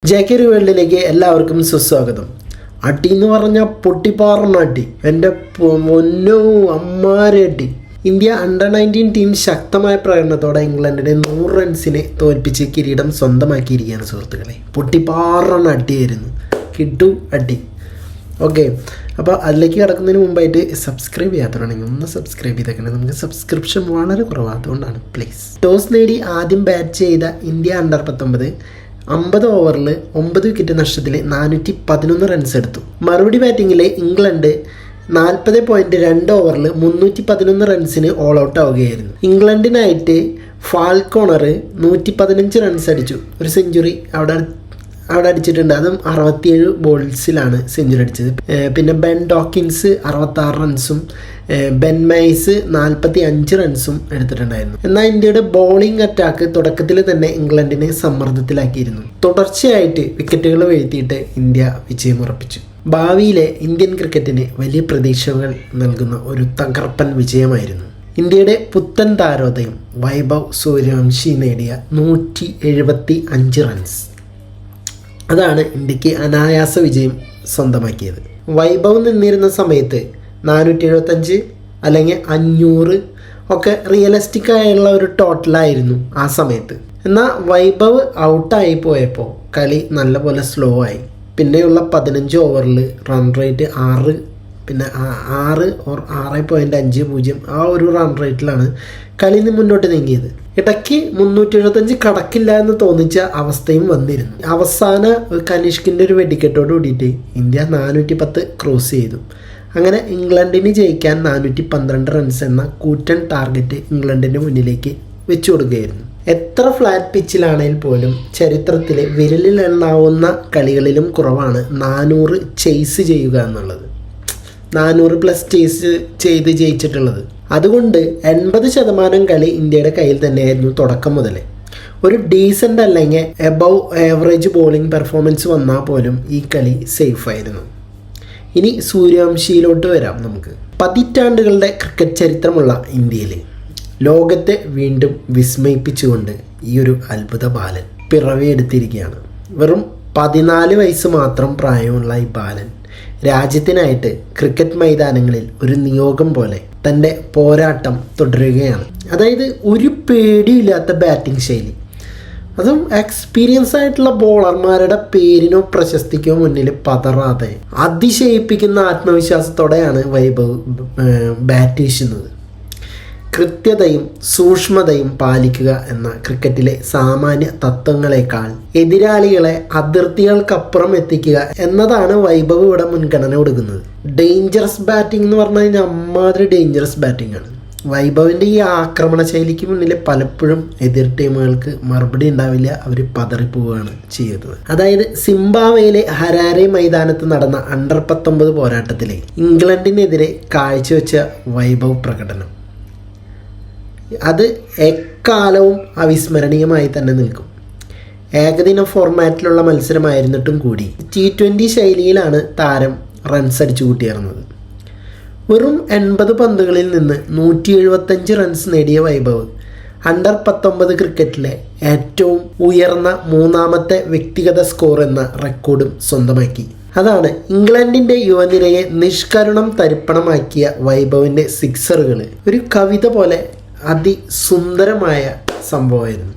JK വേൾഡിലേക്ക് എല്ലാവർക്കും സുസ്വാഗതം. അടി എന്ന് പറഞ്ഞാൽ പൊട്ടിപ്പാറുന്ന അടി, എൻ്റെ പൊന്നോ അമ്മാരെ അടി. ഇന്ത്യ അണ്ടർ-19 ടീം ശക്തമായ പ്രകടനത്തോടെ ഇംഗ്ലണ്ടിനെ 100 റൺസിന് തോൽപ്പിച്ച് കിരീടം സ്വന്തമാക്കിയിരിക്കുകയാണ് സുഹൃത്തുക്കളെ. പൊട്ടിപ്പാറുന്ന അടിയായിരുന്നു, കിട്ടു അടി. ഓക്കെ, അപ്പോൾ അതിലേക്ക് കിടക്കുന്നതിന് മുമ്പായിട്ട് സബ്സ്ക്രൈബ് ചെയ്യാത്തതാണെങ്കിൽ ഒന്ന് സബ്സ്ക്രൈബ് ചെയ്തേക്കണം. നമുക്ക് സബ്സ്ക്രിപ്ഷൻ വളരെ കുറവാണ്, അതുകൊണ്ടാണ് പ്ലീസ്. ടോസ് നേടി ആദ്യം ബാറ്റ് ചെയ്ത ഇന്ത്യ അണ്ടർ-19 50 ഓവറിൽ 9 വിക്കറ്റ് നഷ്ടത്തിൽ 411 റൺസ് എടുത്തു. മറുപടി ബാറ്റിങ്ങിൽ ഇംഗ്ലണ്ട് 40.2 ഓവറിൽ 311 റൺസിന് ഓൾ ഔട്ട് ആവുകയായിരുന്നു. ഇംഗ്ലണ്ടിനായിട്ട് ഫാൽക്കോണർ 115 റൺസ് അടിച്ചു, ഒരു സെഞ്ചുറി അവിടെ അടിച്ചിട്ടുണ്ട്. അതും 67 ബോൾസിലാണ് സെഞ്ചുറി അടിച്ചത്. പിന്നെ ബെൻ ഡോക്കിൻസ് 66 റൺസും ബെൻ മൈസ് 45 റൺസും എടുത്തിട്ടുണ്ടായിരുന്നു. എന്നാൽ ഇന്ത്യയുടെ ബോളിംഗ് അറ്റാക്ക് തുടക്കത്തിൽ തന്നെ ഇംഗ്ലണ്ടിനെ സമ്മർദ്ദത്തിലാക്കിയിരുന്നു. തുടർച്ചയായിട്ട് വിക്കറ്റുകൾ വീഴ്ത്തിയിട്ട് ഇന്ത്യ വിജയമുറപ്പിച്ചു. ഭാവിയിലെ ഇന്ത്യൻ ക്രിക്കറ്റിന് വലിയ പ്രതീക്ഷകൾ നൽകുന്ന ഒരു തകർപ്പൻ വിജയമായിരുന്നു. ഇന്ത്യയുടെ പുത്തൻ താരോദയം വൈഭവ് സൂര്യവംശി നേടിയ 175 റൺസ്. അതാണ് ഇന്ത്യക്ക് അനായാസ വിജയം സ്വന്തമാക്കിയത്. വൈഭവ് നിന്നിരുന്ന സമയത്ത് 475 അല്ലെങ്കിൽ 500 ഒക്കെ റിയലിസ്റ്റിക് ആയുള്ള ഒരു ടോട്ടലായിരുന്നു ആ സമയത്ത്. എന്നാൽ വൈഭവ് ഔട്ടായി പോയപ്പോൾ കളി നല്ലപോലെ സ്ലോ ആയി. പിന്നെയുള്ള 15 ഓവറിൽ റൺ റേറ്റ് 6, പിന്നെ 6.50 ആ ഒരു റൺ റേറ്റിലാണ് കളി മുന്നോട്ട് നീങ്ങിയത്. ഇടയ്ക്ക് 375 കടക്കില്ല എന്ന് തോന്നിച്ച അവസ്ഥയും വന്നിരുന്നു. അവസാന കനിഷ്കിൻ്റെ ഒരു വെടിക്കെട്ടോട് കൂടിയിട്ട് ഇന്ത്യ 410 ക്രോസ് ചെയ്തു. അങ്ങനെ ഇംഗ്ലണ്ടിന് ജയിക്കാൻ 412 റൺസ് എന്ന കൂറ്റൻ ടാർഗറ്റ് ഇംഗ്ലണ്ടിൻ്റെ മുന്നിലേക്ക് വെച്ചു കൊടുക്കുകയായിരുന്നു. എത്ര ഫ്ലാറ്റ് പിച്ചിലാണെങ്കിൽ പോലും ചരിത്രത്തിലെ വിരലിൽ എണ്ണാവുന്ന കളികളിലും കുറവാണ് 400 ചേസ് ചെയ്യുക എന്നുള്ളത്. 400+ ചേസ് ചെയ്ത് ജയിച്ചിട്ടുള്ളത്. അതുകൊണ്ട് 80% കളി ഇന്ത്യയുടെ കയ്യിൽ തന്നെയായിരുന്നു തുടക്കം മുതലേ. ഒരു ഡീസൻ്റ് അല്ലെങ്കിൽ എബവ് ആവറേജ് ബോളിംഗ് പെർഫോമൻസ് വന്നാൽ പോലും ഈ കളി സേഫായിരുന്നു. ഇനി സൂര്യവംശിയിലോട്ട് വരാം നമുക്ക്. പതിറ്റാണ്ടുകളുടെ ക്രിക്കറ്റ് ചരിത്രമുള്ള ഇന്ത്യയിൽ ലോകത്തെ വീണ്ടും വിസ്മയിപ്പിച്ചുകൊണ്ട് ഈ ഒരു അത്ഭുത ബാലൻ പിറവിയെടുത്തിരിക്കുകയാണ്. വെറും 14 വയസ്സ് മാത്രം പ്രായമുള്ള ഈ ബാലൻ രാജ്യത്തിനായിട്ട് ക്രിക്കറ്റ് മൈതാനങ്ങളിൽ ഒരു നിയോഗം പോലെ തൻ്റെ പോരാട്ടം തുടരുകയാണ്. അതായത് ഒരു പേടിയില്ലാത്ത ബാറ്റിംഗ് ശൈലി, അതും എക്സ്പീരിയൻസ് ആയിട്ടുള്ള ബോളർമാരുടെ പേരിനോ പ്രശസ്തിക്കോ മുന്നിൽ പതറാതെ അതിശയിപ്പിക്കുന്ന ആത്മവിശ്വാസത്തോടെയാണ് വൈഭവ് ബാറ്റ് വീശുന്നത്. കൃത്യതയും സൂക്ഷ്മതയും പാലിക്കുക എന്ന ക്രിക്കറ്റിലെ സാമാന്യ തത്വങ്ങളെക്കാൾ എതിരാളികളെ അതിർത്തികൾക്കപ്പുറം എത്തിക്കുക എന്നതാണ് വൈഭവ് ഇവിടെ മുൻഗണന കൊടുക്കുന്നത്. ഡേഞ്ചറസ് ബാറ്റിംഗ് എന്ന് പറഞ്ഞു കഴിഞ്ഞാൽ അമ്മാതിരി ഡേഞ്ചറസ് ബാറ്റിംഗ് ആണ്. വൈഭവിൻ്റെ ഈ ആക്രമണ ശൈലിക്ക് മുന്നിൽ പലപ്പോഴും എതിർ ടീമുകൾക്ക് മറുപടി ഉണ്ടാവില്ല, അവർ പതറിപ്പോവുകയാണ് ചെയ്യുന്നത്. അതായത് സിംബാബ്വേയിലെ ഹരാരെ മൈതാനത്ത് നടന്ന അണ്ടർ-19 പോരാട്ടത്തിലെ ഇംഗ്ലണ്ടിനെതിരെ കാഴ്ചവെച്ച വൈഭവ് പ്രകടനം അത് എക്കാലവും അവിസ്മരണീയമായി തന്നെ നിൽക്കും. ഏകദിന ഫോർമാറ്റിലുള്ള മത്സരമായിരുന്നിട്ടും കൂടി T20 ശൈലിയിലാണ് താരം റൺസ് അടിച്ചു കൂട്ടിയിരുന്നത്. വെറും 80 പന്തുകളിൽ നിന്ന് 175 റൺസ് നേടിയ വൈഭവ് അണ്ടർ-19 ക്രിക്കറ്റിലെ ഏറ്റവും ഉയർന്ന 3ാമത്തെ വ്യക്തിഗത സ്കോർ എന്ന റെക്കോർഡും സ്വന്തമാക്കി. അതാണ് ഇംഗ്ലണ്ടിൻ്റെ യുവനിരയെ നിഷ്കരുണം തരിപ്പണമാക്കിയ വൈഭവിൻ്റെ സിക്സറുകൾ ഒരു കവിത പോലെ അതിസുന്ദരമായ സംഭവമായിരുന്നു.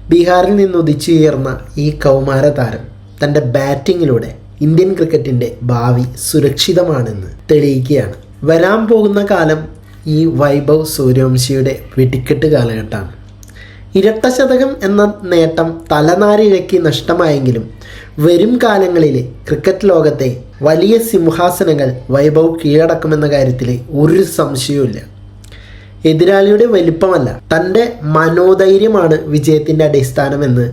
ബീഹാറിൽ നിന്ന് ഉദിച്ചുയർന്ന ഈ കൗമാര താരം തൻ്റെ ബാറ്റിങ്ങിലൂടെ ഇന്ത്യൻ ക്രിക്കറ്റിൻ്റെ ഭാവി സുരക്ഷിതമാണെന്ന് തെളിയിക്കുകയാണ്. വരാൻ പോകുന്ന കാലം ഈ വൈഭവ് സൂര്യവംശിയുടെ വെടിക്കെട്ട് കാലഘട്ടമാണ്. ഇരട്ട ശതകം എന്ന നേട്ടം തലനാരിഴയ്ക്ക് നഷ്ടമായെങ്കിലും വരും കാലങ്ങളിൽ ക്രിക്കറ്റ് ലോകത്തെ വലിയ സിംഹാസനങ്ങൾ വൈഭവ് കീഴടക്കുമെന്ന കാര്യത്തിൽ ഒരു സംശയവുമില്ല. എതിരാളിയുടെ വലിപ്പമല്ല, തൻ്റെ മനോധൈര്യമാണ് വിജയത്തിൻ്റെ അടിസ്ഥാനമെന്ന്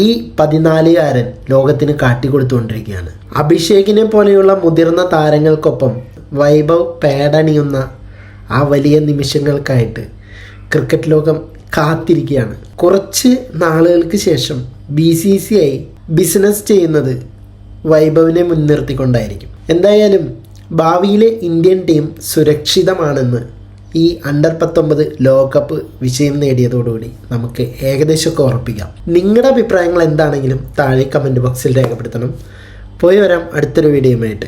ഈ 14കാരൻ ലോകത്തിന് കാട്ടിക്കൊടുത്തുകൊണ്ടിരിക്കുകയാണ്. അഭിഷേകിനെ പോലെയുള്ള മുതിർന്ന താരങ്ങൾക്കൊപ്പം വൈഭവ് പേടണിയുന്ന ആ വലിയ നിമിഷങ്ങൾക്കായിട്ട് ക്രിക്കറ്റ് ലോകം കാത്തിരിക്കുകയാണ്. കുറച്ച് നാളുകൾക്ക് ശേഷം BCCI ബിസിനസ് ചെയ്യുന്നത് വൈഭവിനെ മുൻനിർത്തിക്കൊണ്ടായിരിക്കും. എന്തായാലും ഭാവിയിലെ ഇന്ത്യൻ ടീം സുരക്ഷിതമാണെന്ന് ഈ അണ്ടർ 19 ലോകകപ്പ് വിജയം നേടിയതോടുകൂടി നമുക്ക് ഏകദേശമൊക്കെ ഉറപ്പിക്കാം. നിങ്ങളുടെ അഭിപ്രായങ്ങൾ എന്താണെങ്കിലും താഴെ കമൻറ്റ് ബോക്സിൽ രേഖപ്പെടുത്തണം. പോയി വരാം അടുത്തൊരു വീഡിയോയുമായിട്ട്.